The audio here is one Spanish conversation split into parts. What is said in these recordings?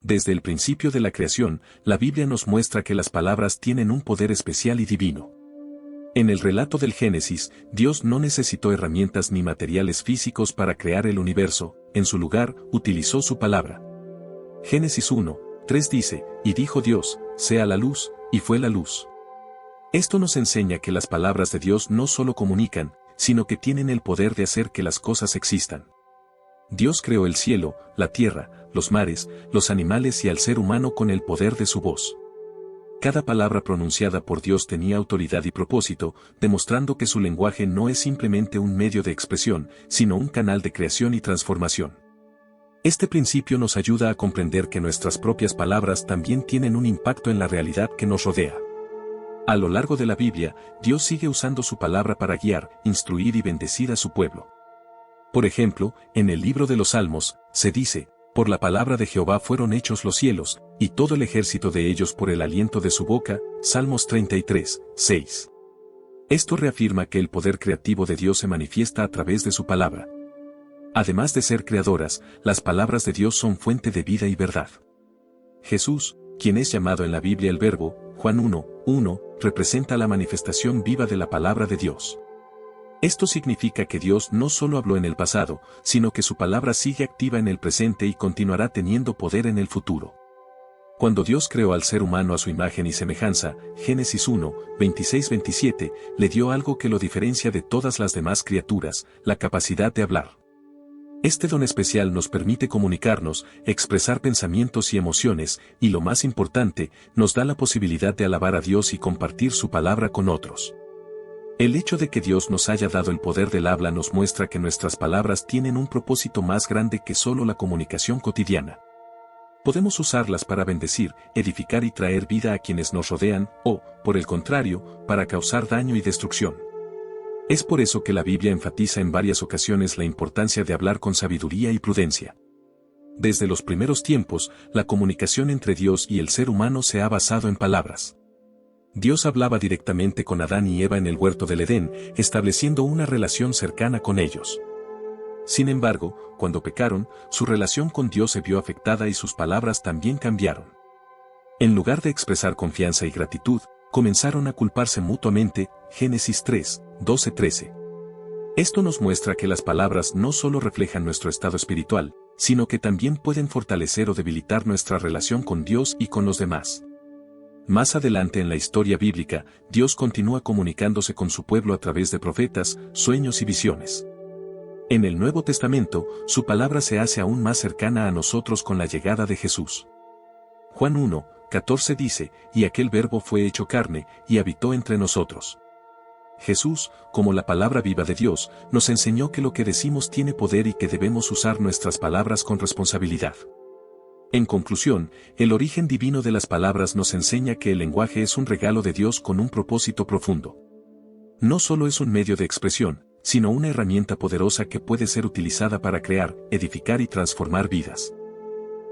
Desde el principio de la creación, la Biblia nos muestra que las palabras tienen un poder especial y divino. En el relato del Génesis, Dios no necesitó herramientas ni materiales físicos para crear el universo, en su lugar, utilizó su palabra. Génesis 1:3 dice, y dijo Dios, sea la luz, y fue la luz. Esto nos enseña que las palabras de Dios no solo comunican, sino que tienen el poder de hacer que las cosas existan. Dios creó el cielo, la tierra, los mares, los animales y al ser humano con el poder de su voz. Cada palabra pronunciada por Dios tenía autoridad y propósito, demostrando que su lenguaje no es simplemente un medio de expresión, sino un canal de creación y transformación. Este principio nos ayuda a comprender que nuestras propias palabras también tienen un impacto en la realidad que nos rodea. A lo largo de la Biblia, Dios sigue usando su palabra para guiar, instruir y bendecir a su pueblo. Por ejemplo, en el libro de los Salmos, se dice, por la palabra de Jehová fueron hechos los cielos, y todo el ejército de ellos por el aliento de su boca, Salmos 33:6. Esto reafirma que el poder creativo de Dios se manifiesta a través de su palabra. Además de ser creadoras, las palabras de Dios son fuente de vida y verdad. Jesús, quien es llamado en la Biblia el Verbo, Juan 1:1, representa la manifestación viva de la palabra de Dios. Esto significa que Dios no solo habló en el pasado, sino que su palabra sigue activa en el presente y continuará teniendo poder en el futuro. Cuando Dios creó al ser humano a su imagen y semejanza, Génesis 1:26-27, le dio algo que lo diferencia de todas las demás criaturas, la capacidad de hablar. Este don especial nos permite comunicarnos, expresar pensamientos y emociones, y lo más importante, nos da la posibilidad de alabar a Dios y compartir su palabra con otros. El hecho de que Dios nos haya dado el poder del habla nos muestra que nuestras palabras tienen un propósito más grande que solo la comunicación cotidiana. Podemos usarlas para bendecir, edificar y traer vida a quienes nos rodean, o, por el contrario, para causar daño y destrucción. Es por eso que la Biblia enfatiza en varias ocasiones la importancia de hablar con sabiduría y prudencia. Desde los primeros tiempos, la comunicación entre Dios y el ser humano se ha basado en palabras. Dios hablaba directamente con Adán y Eva en el huerto del Edén, estableciendo una relación cercana con ellos. Sin embargo, cuando pecaron, su relación con Dios se vio afectada y sus palabras también cambiaron. En lugar de expresar confianza y gratitud, comenzaron a culparse mutuamente, Génesis 3:12-13. Esto nos muestra que las palabras no solo reflejan nuestro estado espiritual, sino que también pueden fortalecer o debilitar nuestra relación con Dios y con los demás. Más adelante en la historia bíblica, Dios continúa comunicándose con su pueblo a través de profetas, sueños y visiones. En el Nuevo Testamento, su palabra se hace aún más cercana a nosotros con la llegada de Jesús. Juan 1:14 dice, y aquel Verbo fue hecho carne, y habitó entre nosotros. Jesús, como la palabra viva de Dios, nos enseñó que lo que decimos tiene poder y que debemos usar nuestras palabras con responsabilidad. En conclusión, el origen divino de las palabras nos enseña que el lenguaje es un regalo de Dios con un propósito profundo. No solo es un medio de expresión, sino una herramienta poderosa que puede ser utilizada para crear, edificar y transformar vidas.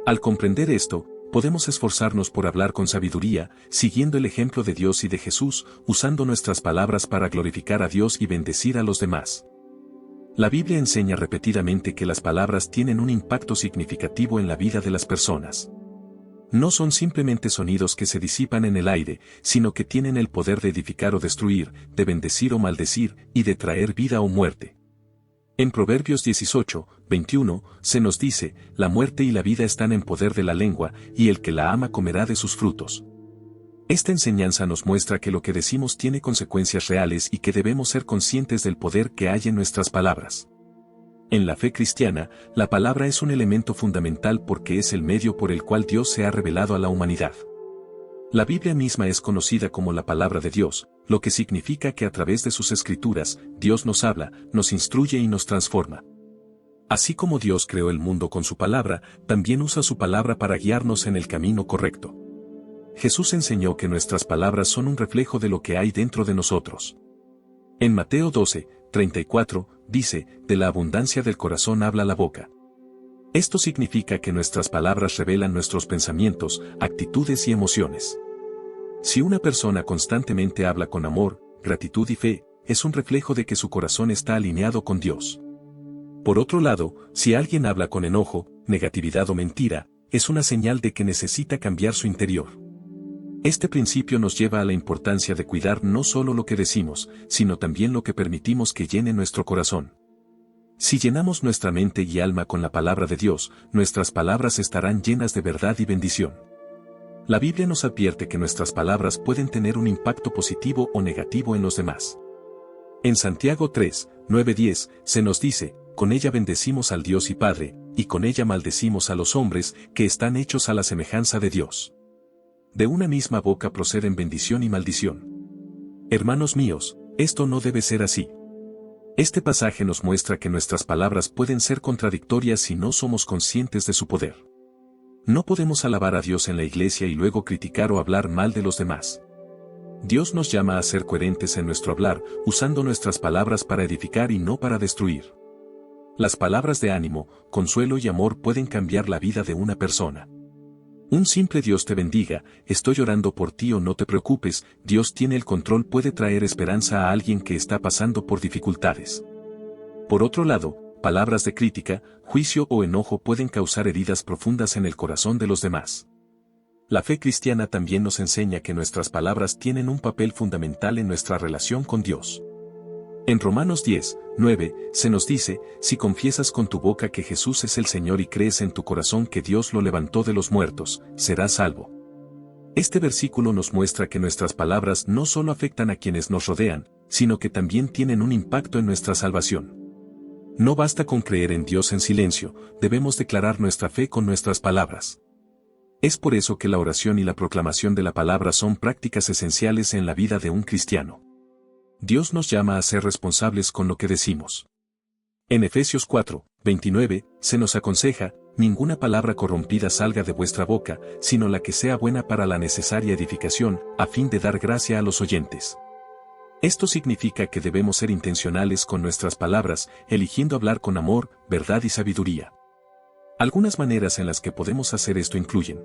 Al comprender esto, podemos esforzarnos por hablar con sabiduría, siguiendo el ejemplo de Dios y de Jesús, usando nuestras palabras para glorificar a Dios y bendecir a los demás. La Biblia enseña repetidamente que las palabras tienen un impacto significativo en la vida de las personas. No son simplemente sonidos que se disipan en el aire, sino que tienen el poder de edificar o destruir, de bendecir o maldecir, y de traer vida o muerte. En Proverbios 18:21, se nos dice, la muerte y la vida están en poder de la lengua, y el que la ama comerá de sus frutos. Esta enseñanza nos muestra que lo que decimos tiene consecuencias reales y que debemos ser conscientes del poder que hay en nuestras palabras. En la fe cristiana, la palabra es un elemento fundamental porque es el medio por el cual Dios se ha revelado a la humanidad. La Biblia misma es conocida como la palabra de Dios, lo que significa que a través de sus escrituras, Dios nos habla, nos instruye y nos transforma. Así como Dios creó el mundo con su palabra, también usa su palabra para guiarnos en el camino correcto. Jesús enseñó que nuestras palabras son un reflejo de lo que hay dentro de nosotros. En Mateo 12:34, dice, de la abundancia del corazón habla la boca. Esto significa que nuestras palabras revelan nuestros pensamientos, actitudes y emociones. Si una persona constantemente habla con amor, gratitud y fe, es un reflejo de que su corazón está alineado con Dios. Por otro lado, si alguien habla con enojo, negatividad o mentira, es una señal de que necesita cambiar su interior. Este principio nos lleva a la importancia de cuidar no solo lo que decimos, sino también lo que permitimos que llene nuestro corazón. Si llenamos nuestra mente y alma con la palabra de Dios, nuestras palabras estarán llenas de verdad y bendición. La Biblia nos advierte que nuestras palabras pueden tener un impacto positivo o negativo en los demás. En Santiago 3, 9-10, se nos dice, con ella bendecimos al Dios y Padre, y con ella maldecimos a los hombres, que están hechos a la semejanza de Dios. De una misma boca proceden bendición y maldición. Hermanos míos, esto no debe ser así. Este pasaje nos muestra que nuestras palabras pueden ser contradictorias si no somos conscientes de su poder. No podemos alabar a Dios en la iglesia y luego criticar o hablar mal de los demás. Dios nos llama a ser coherentes en nuestro hablar, usando nuestras palabras para edificar y no para destruir. Las palabras de ánimo, consuelo y amor pueden cambiar la vida de una persona. Un simple Dios te bendiga, estoy orando por ti o no te preocupes, Dios tiene el control puede traer esperanza a alguien que está pasando por dificultades. Por otro lado, palabras de crítica, juicio o enojo pueden causar heridas profundas en el corazón de los demás. La fe cristiana también nos enseña que nuestras palabras tienen un papel fundamental en nuestra relación con Dios. En Romanos 10, 9, se nos dice, si confiesas con tu boca que Jesús es el Señor y crees en tu corazón que Dios lo levantó de los muertos, serás salvo. Este versículo nos muestra que nuestras palabras no solo afectan a quienes nos rodean, sino que también tienen un impacto en nuestra salvación. No basta con creer en Dios en silencio, debemos declarar nuestra fe con nuestras palabras. Es por eso que la oración y la proclamación de la palabra son prácticas esenciales en la vida de un cristiano. Dios nos llama a ser responsables con lo que decimos. En Efesios 4, 29, se nos aconseja, ninguna palabra corrompida salga de vuestra boca, sino la que sea buena para la necesaria edificación, a fin de dar gracia a los oyentes. Esto significa que debemos ser intencionales con nuestras palabras, eligiendo hablar con amor, verdad y sabiduría. Algunas maneras en las que podemos hacer esto incluyen: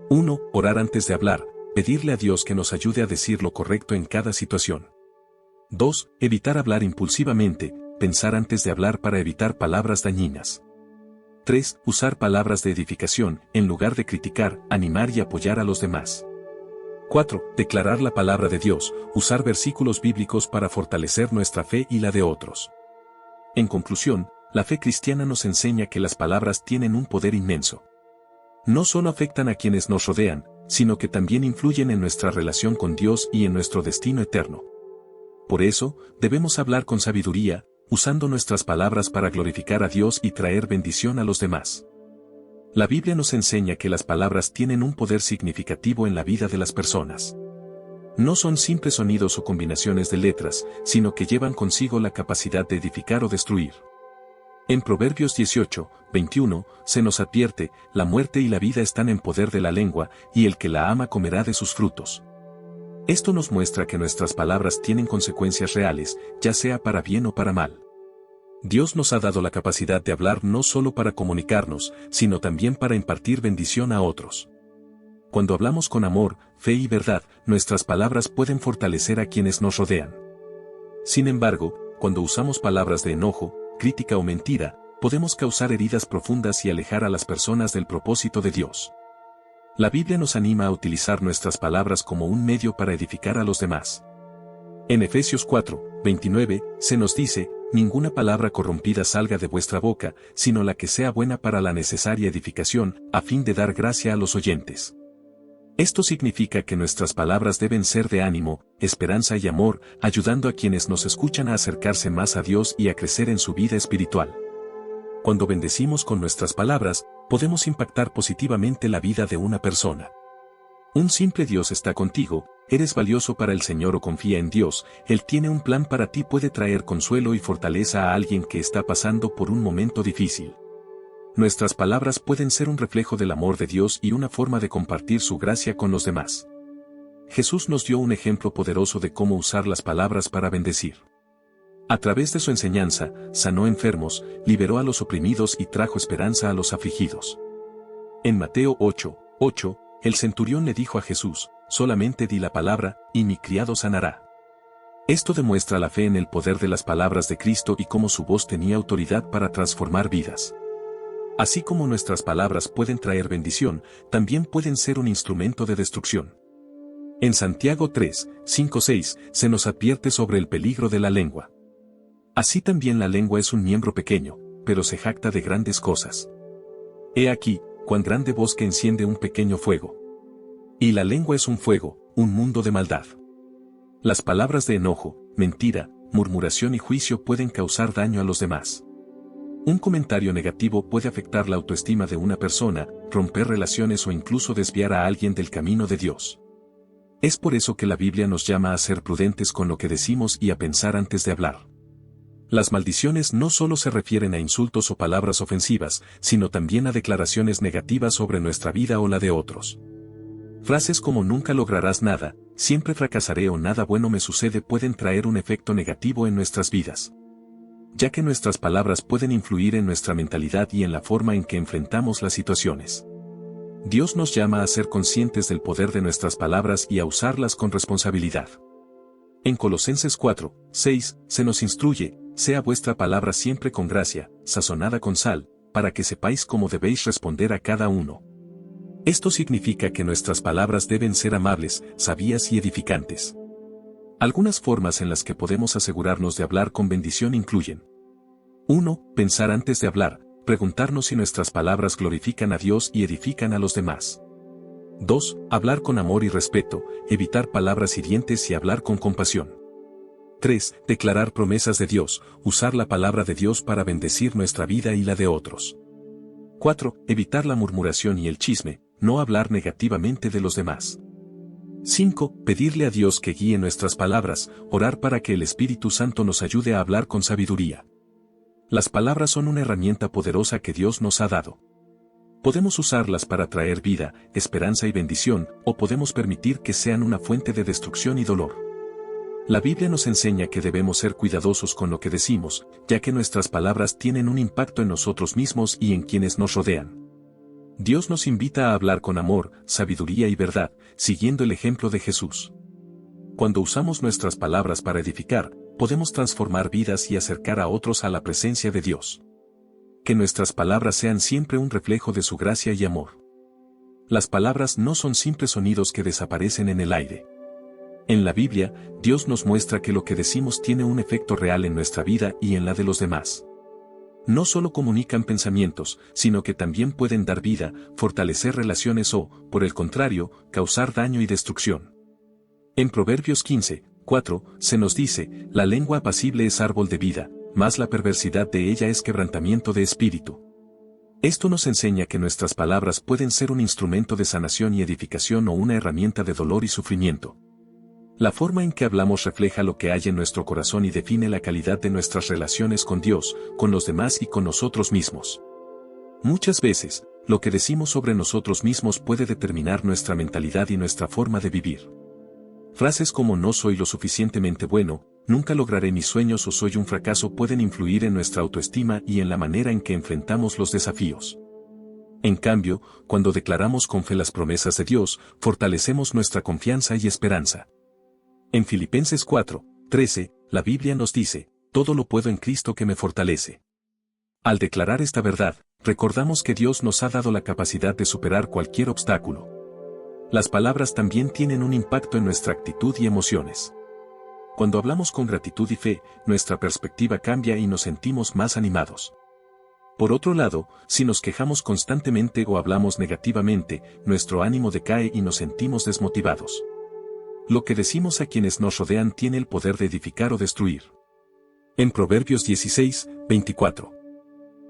1. Orar antes de hablar, pedirle a Dios que nos ayude a decir lo correcto en cada situación. 2. Evitar hablar impulsivamente, pensar antes de hablar para evitar palabras dañinas. 3. Usar palabras de edificación, en lugar de criticar, animar y apoyar a los demás. 4. Declarar la palabra de Dios, usar versículos bíblicos para fortalecer nuestra fe y la de otros. En conclusión, la fe cristiana nos enseña que las palabras tienen un poder inmenso. No solo afectan a quienes nos rodean, sino que también influyen en nuestra relación con Dios y en nuestro destino eterno. Por eso, debemos hablar con sabiduría, usando nuestras palabras para glorificar a Dios y traer bendición a los demás. La Biblia nos enseña que las palabras tienen un poder significativo en la vida de las personas. No son simples sonidos o combinaciones de letras, sino que llevan consigo la capacidad de edificar o destruir. En Proverbios 18, 21, se nos advierte, la muerte y la vida están en poder de la lengua, y el que la ama comerá de sus frutos. Esto nos muestra que nuestras palabras tienen consecuencias reales, ya sea para bien o para mal. Dios nos ha dado la capacidad de hablar no solo para comunicarnos, sino también para impartir bendición a otros. Cuando hablamos con amor, fe y verdad, nuestras palabras pueden fortalecer a quienes nos rodean. Sin embargo, cuando usamos palabras de enojo, crítica o mentira, podemos causar heridas profundas y alejar a las personas del propósito de Dios. La Biblia nos anima a utilizar nuestras palabras como un medio para edificar a los demás. En Efesios 4, 29, se nos dice, ninguna palabra corrompida salga de vuestra boca, sino la que sea buena para la necesaria edificación, a fin de dar gracia a los oyentes. Esto significa que nuestras palabras deben ser de ánimo, esperanza y amor, ayudando a quienes nos escuchan a acercarse más a Dios y a crecer en su vida espiritual. Cuando bendecimos con nuestras palabras, podemos impactar positivamente la vida de una persona. Un simple Dios está contigo, eres valioso para el Señor o confía en Dios, Él tiene un plan para ti, puede traer consuelo y fortaleza a alguien que está pasando por un momento difícil. Nuestras palabras pueden ser un reflejo del amor de Dios y una forma de compartir su gracia con los demás. Jesús nos dio un ejemplo poderoso de cómo usar las palabras para bendecir. A través de su enseñanza, sanó enfermos, liberó a los oprimidos y trajo esperanza a los afligidos. En Mateo 8, 8, el centurión le dijo a Jesús, solamente di la palabra, y mi criado sanará. Esto demuestra la fe en el poder de las palabras de Cristo y cómo su voz tenía autoridad para transformar vidas. Así como nuestras palabras pueden traer bendición, también pueden ser un instrumento de destrucción. En Santiago 3, 5, 6, se nos advierte sobre el peligro de la lengua. Así también la lengua es un miembro pequeño, pero se jacta de grandes cosas. He aquí, cuán grande bosque enciende un pequeño fuego. Y la lengua es un fuego, un mundo de maldad. Las palabras de enojo, mentira, murmuración y juicio pueden causar daño a los demás. Un comentario negativo puede afectar la autoestima de una persona, romper relaciones o incluso desviar a alguien del camino de Dios. Es por eso que la Biblia nos llama a ser prudentes con lo que decimos y a pensar antes de hablar. Las maldiciones no solo se refieren a insultos o palabras ofensivas, sino también a declaraciones negativas sobre nuestra vida o la de otros. Frases como nunca lograrás nada, siempre fracasaré o nada bueno me sucede pueden traer un efecto negativo en nuestras vidas, ya que nuestras palabras pueden influir en nuestra mentalidad y en la forma en que enfrentamos las situaciones. Dios nos llama a ser conscientes del poder de nuestras palabras y a usarlas con responsabilidad. En Colosenses 4, 6, se nos instruye, sea vuestra palabra siempre con gracia, sazonada con sal, para que sepáis cómo debéis responder a cada uno. Esto significa que nuestras palabras deben ser amables, sabias y edificantes. Algunas formas en las que podemos asegurarnos de hablar con bendición incluyen: 1. Pensar antes de hablar, preguntarnos si nuestras palabras glorifican a Dios y edifican a los demás. 2. Hablar con amor y respeto, evitar palabras hirientes y hablar con compasión. 3. Declarar promesas de Dios, usar la palabra de Dios para bendecir nuestra vida y la de otros. 4. Evitar la murmuración y el chisme, no hablar negativamente de los demás. 5. Pedirle a Dios que guíe nuestras palabras, orar para que el Espíritu Santo nos ayude a hablar con sabiduría. Las palabras son una herramienta poderosa que Dios nos ha dado. Podemos usarlas para traer vida, esperanza y bendición, o podemos permitir que sean una fuente de destrucción y dolor. La Biblia nos enseña que debemos ser cuidadosos con lo que decimos, ya que nuestras palabras tienen un impacto en nosotros mismos y en quienes nos rodean. Dios nos invita a hablar con amor, sabiduría y verdad, siguiendo el ejemplo de Jesús. Cuando usamos nuestras palabras para edificar, podemos transformar vidas y acercar a otros a la presencia de Dios. Que nuestras palabras sean siempre un reflejo de su gracia y amor. Las palabras no son simples sonidos que desaparecen en el aire. En la Biblia, Dios nos muestra que lo que decimos tiene un efecto real en nuestra vida y en la de los demás. No solo comunican pensamientos, sino que también pueden dar vida, fortalecer relaciones o, por el contrario, causar daño y destrucción. En Proverbios 15, 4, se nos dice, la lengua apacible es árbol de vida, mas la perversidad de ella es quebrantamiento de espíritu. Esto nos enseña que nuestras palabras pueden ser un instrumento de sanación y edificación o una herramienta de dolor y sufrimiento. La forma en que hablamos refleja lo que hay en nuestro corazón y define la calidad de nuestras relaciones con Dios, con los demás y con nosotros mismos. Muchas veces, lo que decimos sobre nosotros mismos puede determinar nuestra mentalidad y nuestra forma de vivir. Frases como no soy lo suficientemente bueno, nunca lograré mis sueños o soy un fracaso pueden influir en nuestra autoestima y en la manera en que enfrentamos los desafíos. En cambio, cuando declaramos con fe las promesas de Dios, fortalecemos nuestra confianza y esperanza. En Filipenses 4, 13, la Biblia nos dice, todo lo puedo en Cristo que me fortalece. Al declarar esta verdad, recordamos que Dios nos ha dado la capacidad de superar cualquier obstáculo. Las palabras también tienen un impacto en nuestra actitud y emociones. Cuando hablamos con gratitud y fe, nuestra perspectiva cambia y nos sentimos más animados. Por otro lado, si nos quejamos constantemente o hablamos negativamente, nuestro ánimo decae y nos sentimos desmotivados. Lo que decimos a quienes nos rodean tiene el poder de edificar o destruir. En Proverbios 16, 24.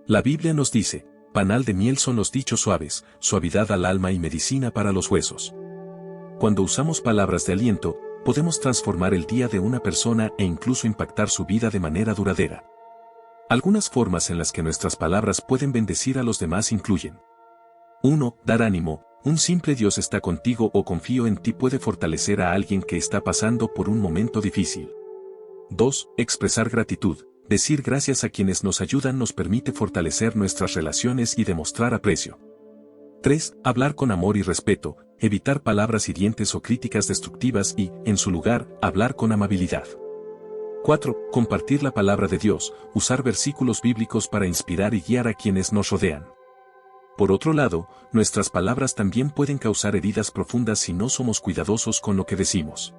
La Biblia nos dice, panal de miel son los dichos suaves, suavidad al alma y medicina para los huesos. Cuando usamos palabras de aliento, podemos transformar el día de una persona e incluso impactar su vida de manera duradera. Algunas formas en las que nuestras palabras pueden bendecir a los demás incluyen: 1. Dar ánimo. Un simple Dios está contigo o confío en ti puede fortalecer a alguien que está pasando por un momento difícil. 2. Expresar gratitud. Decir gracias a quienes nos ayudan nos permite fortalecer nuestras relaciones y demostrar aprecio. 3. Hablar con amor y respeto. Evitar palabras hirientes o críticas destructivas y, en su lugar, hablar con amabilidad. 4. Compartir la palabra de Dios. Usar versículos bíblicos para inspirar y guiar a quienes nos rodean. Por otro lado, nuestras palabras también pueden causar heridas profundas si no somos cuidadosos con lo que decimos.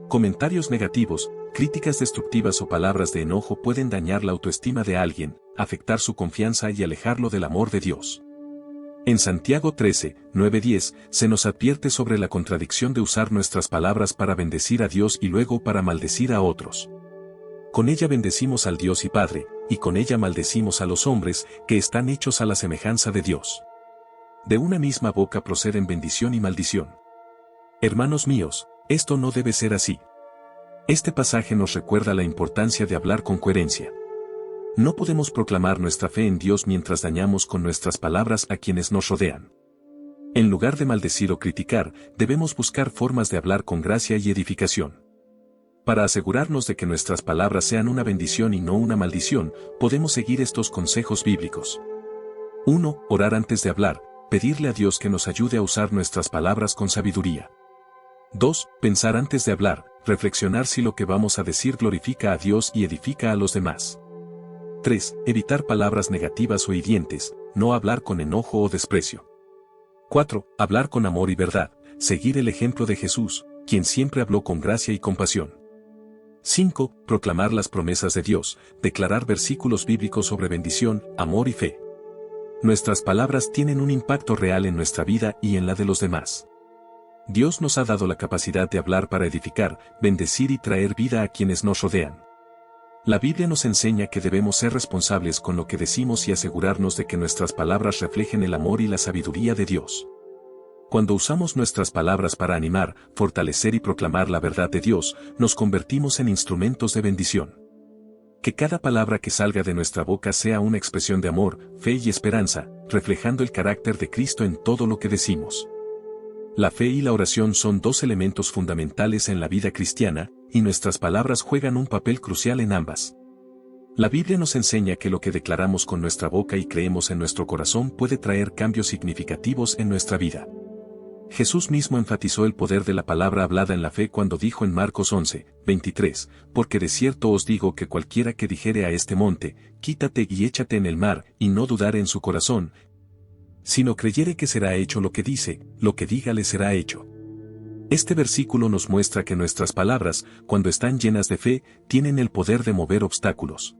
Comentarios negativos, críticas destructivas o palabras de enojo pueden dañar la autoestima de alguien, afectar su confianza y alejarlo del amor de Dios. En Santiago 13, 9-10, se nos advierte sobre la contradicción de usar nuestras palabras para bendecir a Dios y luego para maldecir a otros. Con ella bendecimos al Dios y Padre, y con ella maldecimos a los hombres, que están hechos a la semejanza de Dios. De una misma boca proceden bendición y maldición. Hermanos míos, esto no debe ser así. Este pasaje nos recuerda la importancia de hablar con coherencia. No podemos proclamar nuestra fe en Dios mientras dañamos con nuestras palabras a quienes nos rodean. En lugar de maldecir o criticar, debemos buscar formas de hablar con gracia y edificación. Para asegurarnos de que nuestras palabras sean una bendición y no una maldición, podemos seguir estos consejos bíblicos. 1. Orar antes de hablar, pedirle a Dios que nos ayude a usar nuestras palabras con sabiduría. 2. Pensar antes de hablar, reflexionar si lo que vamos a decir glorifica a Dios y edifica a los demás. 3. Evitar palabras negativas o hirientes, no hablar con enojo o desprecio. 4. Hablar con amor y verdad, seguir el ejemplo de Jesús, quien siempre habló con gracia y compasión. 5. Proclamar las promesas de Dios, declarar versículos bíblicos sobre bendición, amor y fe. Nuestras palabras tienen un impacto real en nuestra vida y en la de los demás. Dios nos ha dado la capacidad de hablar para edificar, bendecir y traer vida a quienes nos rodean. La Biblia nos enseña que debemos ser responsables con lo que decimos y asegurarnos de que nuestras palabras reflejen el amor y la sabiduría de Dios. Cuando usamos nuestras palabras para animar, fortalecer y proclamar la verdad de Dios, nos convertimos en instrumentos de bendición. Que cada palabra que salga de nuestra boca sea una expresión de amor, fe y esperanza, reflejando el carácter de Cristo en todo lo que decimos. La fe y la oración son dos elementos fundamentales en la vida cristiana, y nuestras palabras juegan un papel crucial en ambas. La Biblia nos enseña que lo que declaramos con nuestra boca y creemos en nuestro corazón puede traer cambios significativos en nuestra vida. Jesús mismo enfatizó el poder de la palabra hablada en la fe cuando dijo en Marcos 11, 23, porque de cierto os digo que cualquiera que dijere a este monte, quítate y échate en el mar, y no dudare en su corazón, sino creyere que será hecho lo que dice, lo que diga le será hecho. Este versículo nos muestra que nuestras palabras, cuando están llenas de fe, tienen el poder de mover obstáculos.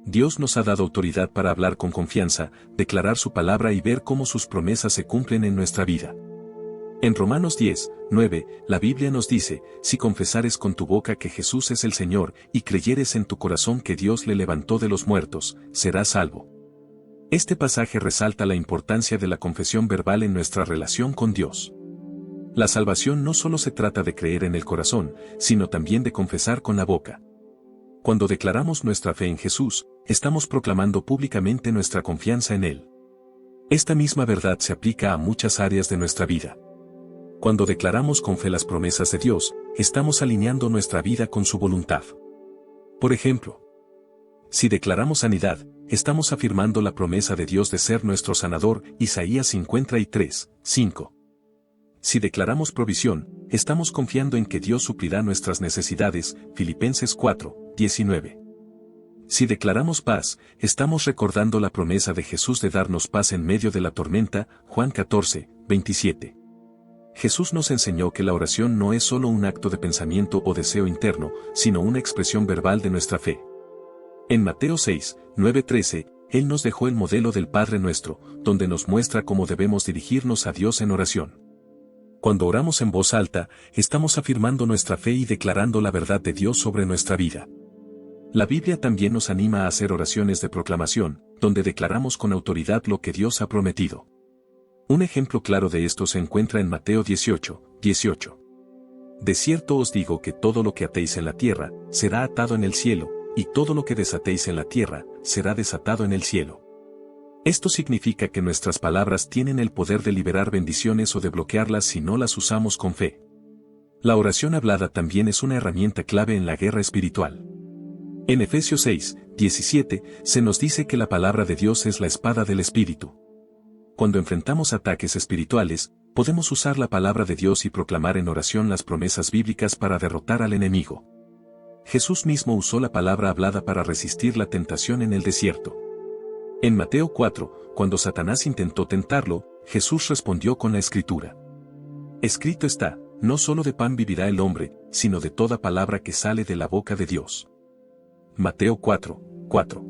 Dios nos ha dado autoridad para hablar con confianza, declarar su palabra y ver cómo sus promesas se cumplen en nuestra vida. En Romanos 10, 9, la Biblia nos dice, si confesares con tu boca que Jesús es el Señor, y creyeres en tu corazón que Dios le levantó de los muertos, serás salvo. Este pasaje resalta la importancia de la confesión verbal en nuestra relación con Dios. La salvación no solo se trata de creer en el corazón, sino también de confesar con la boca. Cuando declaramos nuestra fe en Jesús, estamos proclamando públicamente nuestra confianza en Él. Esta misma verdad se aplica a muchas áreas de nuestra vida. Cuando declaramos con fe las promesas de Dios, estamos alineando nuestra vida con su voluntad. Por ejemplo, si declaramos sanidad, estamos afirmando la promesa de Dios de ser nuestro sanador, Isaías 53, 5. Si declaramos provisión, estamos confiando en que Dios suplirá nuestras necesidades, Filipenses 4, 19. Si declaramos paz, estamos recordando la promesa de Jesús de darnos paz en medio de la tormenta, Juan 14, 27. Jesús nos enseñó que la oración no es solo un acto de pensamiento o deseo interno, sino una expresión verbal de nuestra fe. En Mateo 6, 9-13, Él nos dejó el modelo del Padre Nuestro, donde nos muestra cómo debemos dirigirnos a Dios en oración. Cuando oramos en voz alta, estamos afirmando nuestra fe y declarando la verdad de Dios sobre nuestra vida. La Biblia también nos anima a hacer oraciones de proclamación, donde declaramos con autoridad lo que Dios ha prometido. Un ejemplo claro de esto se encuentra en Mateo 18, 18. De cierto os digo que todo lo que atéis en la tierra, será atado en el cielo, y todo lo que desatéis en la tierra, será desatado en el cielo. Esto significa que nuestras palabras tienen el poder de liberar bendiciones o de bloquearlas si no las usamos con fe. La oración hablada también es una herramienta clave en la guerra espiritual. En Efesios 6, 17, se nos dice que la palabra de Dios es la espada del Espíritu. Cuando enfrentamos ataques espirituales, podemos usar la palabra de Dios y proclamar en oración las promesas bíblicas para derrotar al enemigo. Jesús mismo usó la palabra hablada para resistir la tentación en el desierto. En Mateo 4, cuando Satanás intentó tentarlo, Jesús respondió con la Escritura. Escrito está, no solo de pan vivirá el hombre, sino de toda palabra que sale de la boca de Dios. Mateo 4, 4.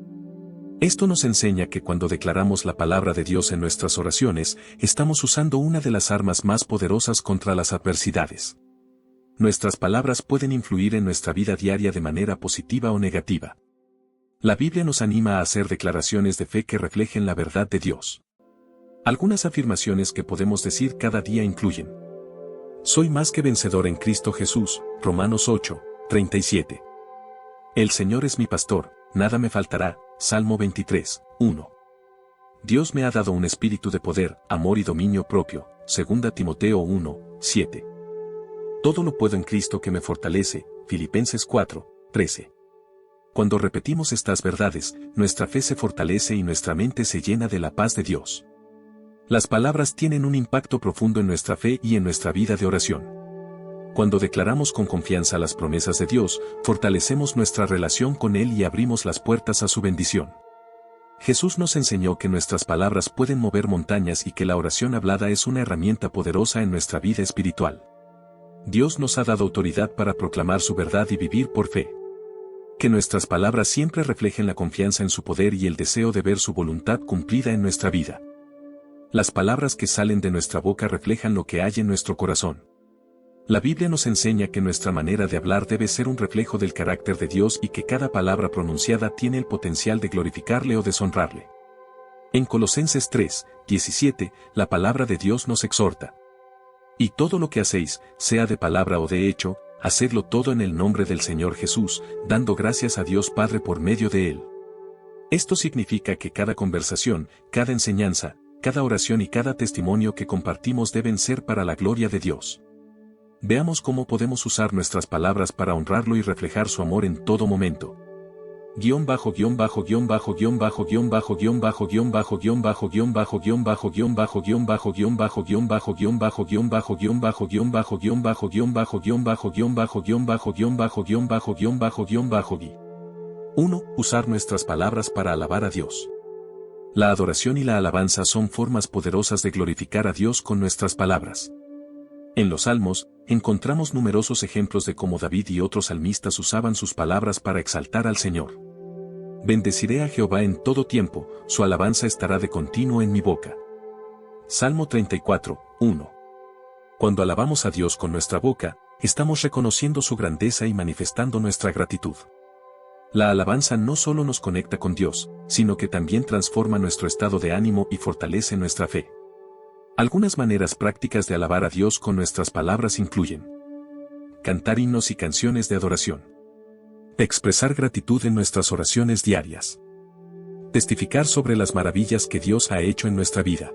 Esto nos enseña que cuando declaramos la palabra de Dios en nuestras oraciones, estamos usando una de las armas más poderosas contra las adversidades. Nuestras palabras pueden influir en nuestra vida diaria de manera positiva o negativa. La Biblia nos anima a hacer declaraciones de fe que reflejen la verdad de Dios. Algunas afirmaciones que podemos decir cada día incluyen: soy más que vencedor en Cristo Jesús, Romanos 8, 37. El Señor es mi pastor, nada me faltará, Salmo 23, 1. Dios me ha dado un espíritu de poder, amor y dominio propio, 2 Timoteo 1, 7. Todo lo puedo en Cristo que me fortalece, Filipenses 4, 13. Cuando repetimos estas verdades, nuestra fe se fortalece y nuestra mente se llena de la paz de Dios. Las palabras tienen un impacto profundo en nuestra fe y en nuestra vida de oración. Cuando declaramos con confianza las promesas de Dios, fortalecemos nuestra relación con Él y abrimos las puertas a su bendición. Jesús nos enseñó que nuestras palabras pueden mover montañas y que la oración hablada es una herramienta poderosa en nuestra vida espiritual. Dios nos ha dado autoridad para proclamar su verdad y vivir por fe. Que nuestras palabras siempre reflejen la confianza en su poder y el deseo de ver su voluntad cumplida en nuestra vida. Las palabras que salen de nuestra boca reflejan lo que hay en nuestro corazón. La Biblia nos enseña que nuestra manera de hablar debe ser un reflejo del carácter de Dios y que cada palabra pronunciada tiene el potencial de glorificarle o deshonrarle. En Colosenses 3, 17, la palabra de Dios nos exhorta: y todo lo que hacéis, sea de palabra o de hecho, hacedlo todo en el nombre del Señor Jesús, dando gracias a Dios Padre por medio de Él. Esto significa que cada conversación, cada enseñanza, cada oración y cada testimonio que compartimos deben ser para la gloria de Dios. Veamos cómo podemos usar nuestras palabras para honrarlo y reflejar su amor en todo momento. Uno, usar nuestras palabras para alabar a Dios. La adoración y la alabanza son formas poderosas de glorificar a Dios con nuestras palabras. En los Salmos, encontramos numerosos ejemplos de cómo David y otros salmistas usaban sus palabras para exaltar al Señor. Bendeciré a Jehová en todo tiempo, su alabanza estará de continuo en mi boca. Salmo 34, 1. Cuando alabamos a Dios con nuestra boca, estamos reconociendo su grandeza y manifestando nuestra gratitud. La alabanza no solo nos conecta con Dios, sino que también transforma nuestro estado de ánimo y fortalece nuestra fe. Algunas maneras prácticas de alabar a Dios con nuestras palabras incluyen: cantar himnos y canciones de adoración. Expresar gratitud en nuestras oraciones diarias. Testificar sobre las maravillas que Dios ha hecho en nuestra vida.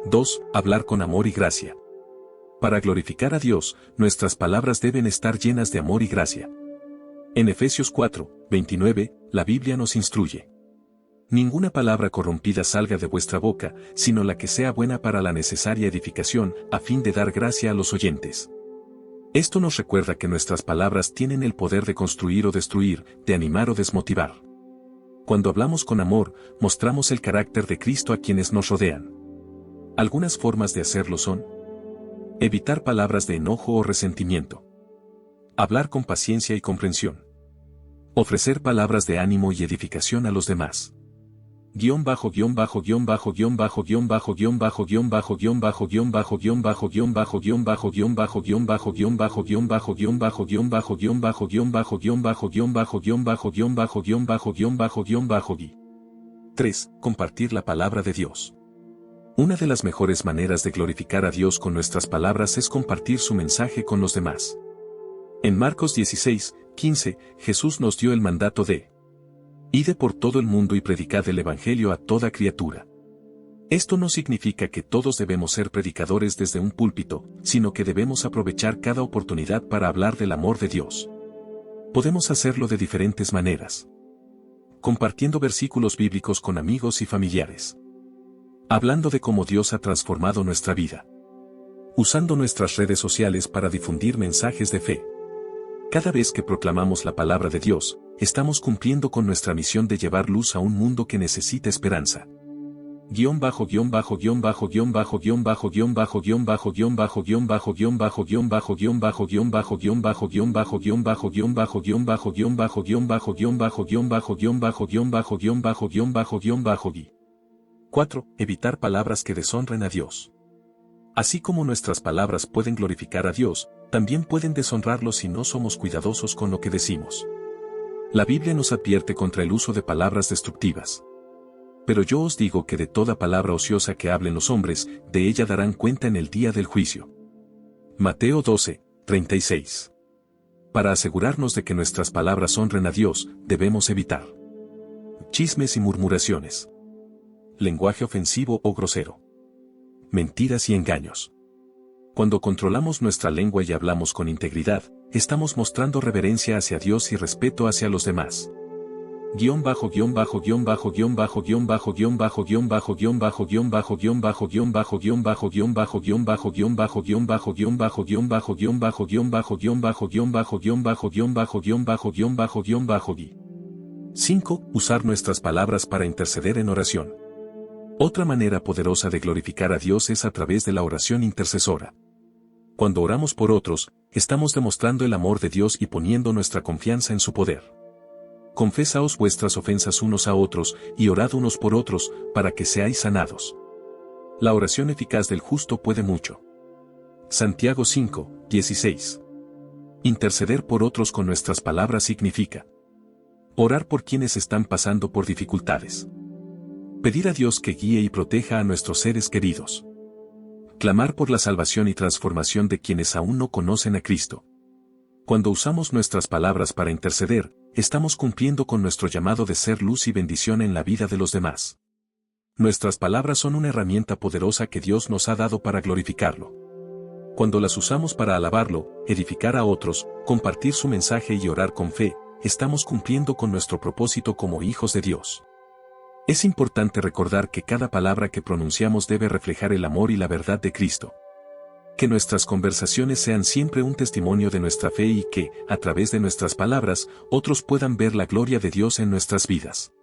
Dos, hablar con amor y gracia. Para glorificar a Dios, nuestras palabras deben estar llenas de amor y gracia. En Efesios 4, 29, la Biblia nos instruye: ninguna palabra corrompida salga de vuestra boca, sino la que sea buena para la necesaria edificación, a fin de dar gracia a los oyentes. Esto nos recuerda que nuestras palabras tienen el poder de construir o destruir, de animar o desmotivar. Cuando hablamos con amor, mostramos el carácter de Cristo a quienes nos rodean. Algunas formas de hacerlo son: evitar palabras de enojo o resentimiento. Hablar con paciencia y comprensión. Ofrecer palabras de ánimo y edificación a los demás. Tres, compartir la palabra de Dios. Una de las mejores maneras de glorificar a Dios con nuestras palabras es compartir su mensaje con los demás. En Marcos 16, 15, Jesús nos dio el mandato de: id por todo el mundo y predicad el Evangelio a toda criatura. Esto no significa que todos debemos ser predicadores desde un púlpito, sino que debemos aprovechar cada oportunidad para hablar del amor de Dios. Podemos hacerlo de diferentes maneras. compartiendo versículos bíblicos con amigos y familiares. Hablando de cómo Dios ha transformado nuestra vida. Usando nuestras redes sociales para difundir mensajes de fe. Cada vez que proclamamos la palabra de Dios, estamos cumpliendo con nuestra misión de llevar luz a un mundo que necesita esperanza. Evitar palabras que deshonren a Dios. Así como nuestras palabras pueden glorificar a Dios, también pueden deshonrarlo si no somos cuidadosos con lo que decimos. La Biblia nos advierte contra el uso de palabras destructivas. Pero yo os digo que de toda palabra ociosa que hablen los hombres, de ella darán cuenta en el día del juicio. Mateo 12, 36. Para asegurarnos de que nuestras palabras honren a Dios, debemos evitar chismes y murmuraciones, lenguaje ofensivo o grosero, mentiras y engaños. Cuando controlamos nuestra lengua y hablamos con integridad, estamos mostrando reverencia hacia Dios y respeto hacia los demás. Cinco. Usar nuestras palabras para interceder en oración. Otra manera poderosa de glorificar a Dios es a través de la oración intercesora. Cuando oramos por otros, estamos demostrando el amor de Dios y poniendo nuestra confianza en su poder. Confesaos vuestras ofensas unos a otros, y orad unos por otros, para que seáis sanados. La oración eficaz del justo puede mucho. Santiago 5, 16. Interceder por otros con nuestras palabras significa orar por quienes están pasando por dificultades. Pedir a Dios que guíe y proteja a nuestros seres queridos. Clamar por la salvación y transformación de quienes aún no conocen a Cristo. Cuando usamos nuestras palabras para interceder, estamos cumpliendo con nuestro llamado de ser luz y bendición en la vida de los demás. Nuestras palabras son una herramienta poderosa que Dios nos ha dado para glorificarlo. Cuando las usamos para alabarlo, edificar a otros, compartir su mensaje y orar con fe, estamos cumpliendo con nuestro propósito como hijos de Dios. Es importante recordar que cada palabra que pronunciamos debe reflejar el amor y la verdad de Cristo. Que nuestras conversaciones sean siempre un testimonio de nuestra fe y que, a través de nuestras palabras, otros puedan ver la gloria de Dios en nuestras vidas.